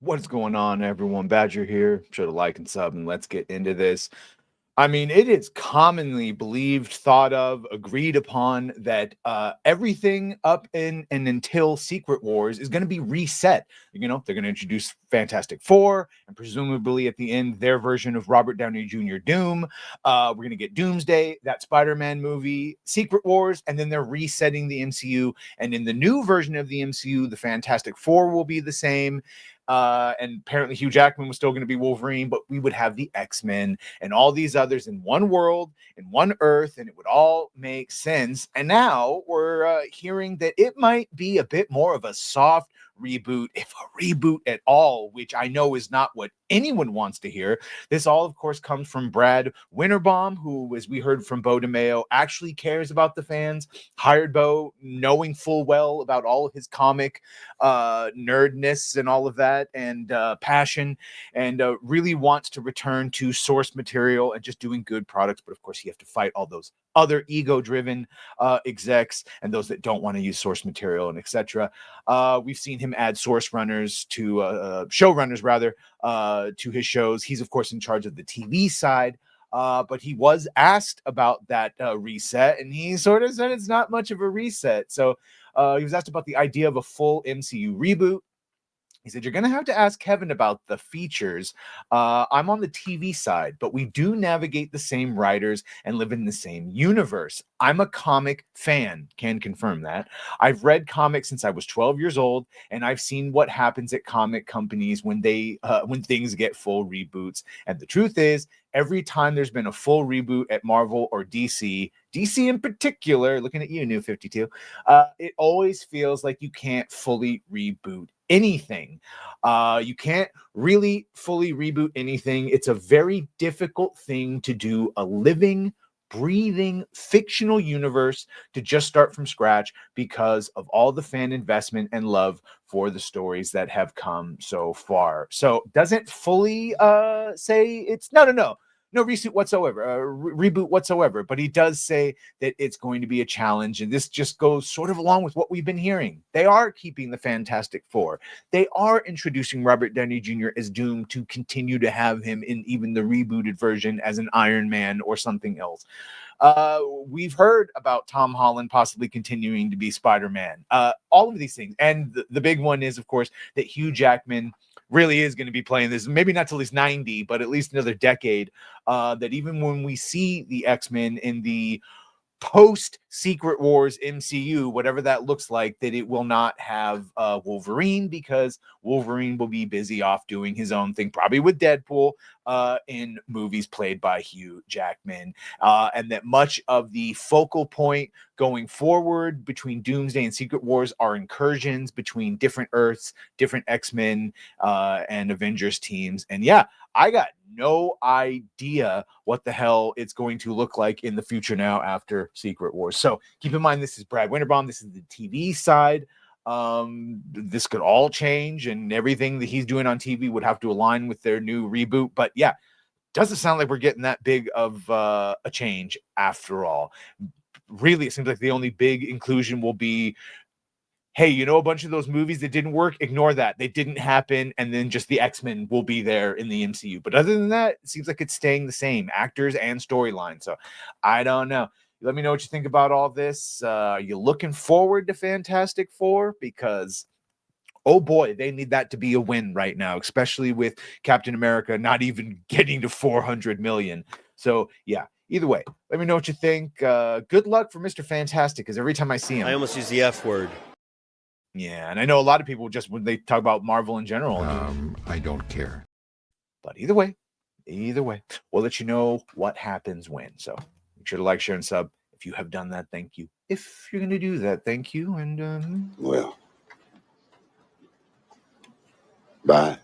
What's going on, everyone? Badger here. Show the like and sub, and let's get into this. I mean, it is commonly believed, thought of, agreed upon that everything up in and until Secret Wars is going to be reset. You know, they're going to introduce Fantastic Four and presumably at the end, their version of Robert Downey Jr. Doom. We're going to get Doomsday, that Spider-Man movie, Secret Wars, and then they're resetting the MCU. And in the new version of the MCU, the Fantastic Four will be the same. And apparently Hugh Jackman was still going to be Wolverine, but we would have the X-Men and all these others in one world, in one Earth, and it would all make sense. And now we're hearing that it might be a bit more of a soft reboot, if a reboot at all, which I know is not what anyone wants to hear. This all, of course, comes from Brad Winterbaum, who, as we heard from Bo DeMeo, actually cares about the fans, hired Bo knowing full well about all of his comic nerdness and all of that, and passion, and really wants to return to source material and just doing good products. But of course, you have to fight all those other ego-driven execs and those that don't want to use source material and etc. We've seen him add source runners to showrunners rather to his shows. He's of course in charge of the TV side. But he was asked about that reset, and he sort of said it's not much of a reset. So he was asked about the idea of a full MCU reboot. He said, you're going to have to ask Kevin about the features. I'm on the TV side, but we do navigate the same writers and live in the same universe. I'm a comic fan, can confirm that. I've read comics since I was 12 years old, and I've seen what happens at comic companies when things get full reboots. And the truth is, every time there's been a full reboot at Marvel or DC in particular, looking at you, New 52, it always feels like you can't fully reboot anything. You can't really fully reboot anything. It's a very difficult thing to do, a living, breathing, fictional universe to just start from scratch because of all the fan investment and love for the stories that have come so far. So doesn't fully say it's no reboot whatsoever, but he does say that it's going to be a challenge, and this just goes sort of along with what we've been hearing. They are keeping the Fantastic Four. They are introducing Robert Downey Jr. as Doom to continue to have him in even the rebooted version as an Iron Man or something else. We've heard about Tom Holland possibly continuing to be Spider-Man. All of these things, and the big one is, of course, that Hugh Jackman really is going to be playing this, maybe not till he's 90, but at least another decade. That even when we see the X-Men in the post Secret Wars MCU, whatever that looks like, that it will not have Wolverine, because Wolverine will be busy off doing his own thing, probably with Deadpool, in movies played by Hugh Jackman, and that much of the focal point going forward between Doomsday and Secret Wars are incursions between different Earths, different X-Men and Avengers teams. And yeah, I got no idea what the hell it's going to look like in the future now after Secret Wars. So keep in mind, this is Brad Winterbaum. This is the TV side. This could all change, and everything that he's doing on TV would have to align with their new reboot. But yeah, doesn't sound like we're getting that big of a change after all. Really, it seems like the only big inclusion will be, hey, you know, a bunch of those movies that didn't work, ignore that. They didn't happen. And then just the X-Men will be there in the MCU. But other than that, it seems like it's staying the same, actors and storyline. So I don't know. Let me know what you think about all this. Are you looking forward to Fantastic Four? Because, oh boy, they need that to be a win right now, especially with Captain America not even getting to 400 million. So yeah, either way, let me know what you think. Good luck for Mr. Fantastic, because every time I see him, I almost use the F word. Yeah, and I know a lot of people just, when they talk about Marvel in general, I don't care. But either way, we'll let you know what happens when. So make sure to like, share, and sub. If you have done that, thank you. If you're going to do that, thank you. And Well, bye.